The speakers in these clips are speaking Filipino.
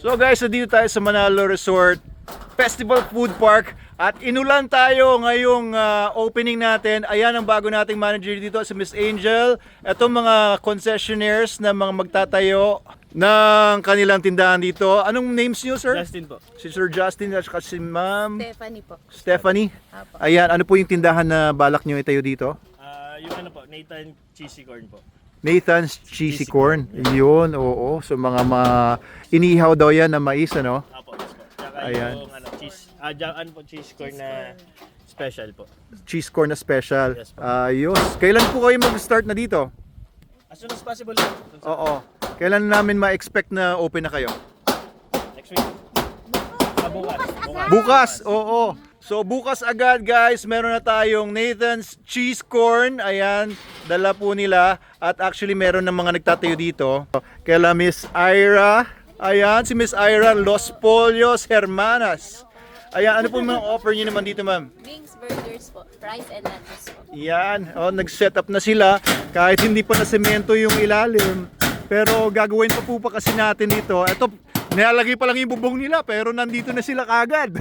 So guys, nandito tayo sa Manalo Resort Festival Food Park at inulan tayo ngayong opening natin. Ayan ang bago nating manager dito, si Miss Angel. Itong mga concessionaires na mga magtatayo ng kanilang tindahan dito. Anong names niyo, sir? Justin po. Si Sir Justin at si Ma'am Stephanie po. Stephanie. Apo. Ayan, ano po yung tindahan na balak niyo itayo dito? Yung ano po, Nathan Cheesy Corn po. Nathan's Cheesy Corn. Yun, oo. So mga inihaw daw yan na mais, ano? Apo, yes po. Tsaka Ayan. yung ano, cheese, ano po, cheese corn na special po. Cheese corn na special. Yes po. Ayos. Kailan po kayo mag-start na dito? As soon as possible po. Oo. Kailan namin ma-expect na open na kayo? Next week. Bukas. Bukas, oo. So bukas agad guys, meron na tayong Nathan's Cheese Corn. Ayan, dala po nila. At actually meron ng mga nagtatayo dito. Kaila Miss Ira. Ayan, si Miss Ira, Los Pollos Hermanas. Ayan, ano po yung mga offer niyo naman dito, ma'am? Wings, burgers po. Fries and nachos po. Yan, nag-set up na sila. Kahit hindi pa na semento yung ilalim. Pero gagawin pa kasi natin dito. Ito, nilalagay pa lang yung bubong nila pero nandito na sila kagad.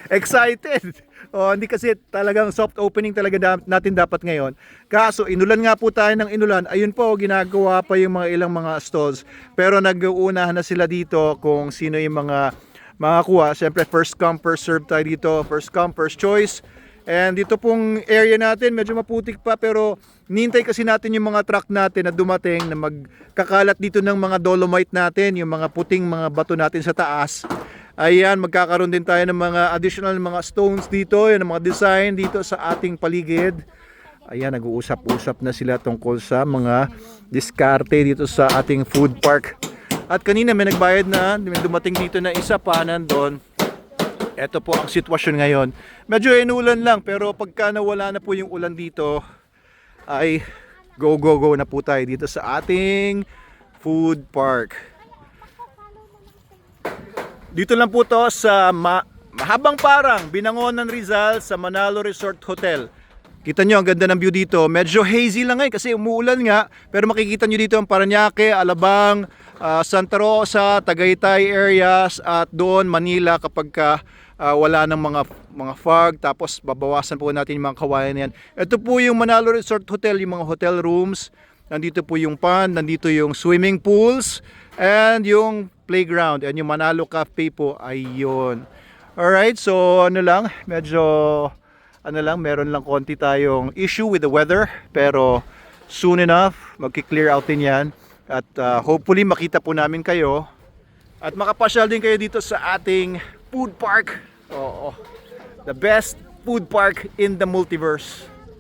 Excited. Hindi kasi talagang soft opening talaga natin dapat ngayon. Kaso inulan nga po tayo ng inulan. Ayun po, ginagawa pa yung mga ilang mga stalls. Pero nag-uunahan na sila dito kung sino yung mga makakuha. Siyempre first come first serve tayo dito. First come first choice. And dito pong area natin medyo maputik pa pero nintay kasi natin yung mga truck natin na dumating na magkakalat dito ng mga dolomite natin, yung mga puting mga bato natin sa taas. Ayan, magkakaroon din tayo ng mga additional mga stones dito, yung mga design dito sa ating paligid. Ayan, nag-uusap-usap na sila tungkol sa mga diskarte dito sa ating food park. At kanina may nagbayad na, may dumating dito na isa pa nandun. Ito po ang sitwasyon ngayon. Medyo inulan lang pero pagka nawala na po yung ulan dito ay go na po tayo dito sa ating food park. Dito lang po to sa Mahabang Parang, Binangonan, Rizal sa Manalo Resort Hotel. Kita nyo ang ganda ng view dito. Medyo hazy lang ngayon kasi umuulan nga. Pero makikita nyo dito ang Parañaque, Alabang, Santa Rosa, Tagaytay areas at doon Manila kapag wala ng mga fog. Tapos babawasan po natin yung mga kawayan yan. Ito po yung Manalo Resort Hotel, yung mga hotel rooms. Nandito po yung pond, nandito yung swimming pools and yung playground. And yung Manalo Cafe po ay yun. Alright, so meron lang konti tayong issue with the weather. Pero soon enough, magki-clear out din yan. At hopefully makita po namin kayo. At makapasyal din kayo dito sa ating food park. Oo, the best food park in the multiverse.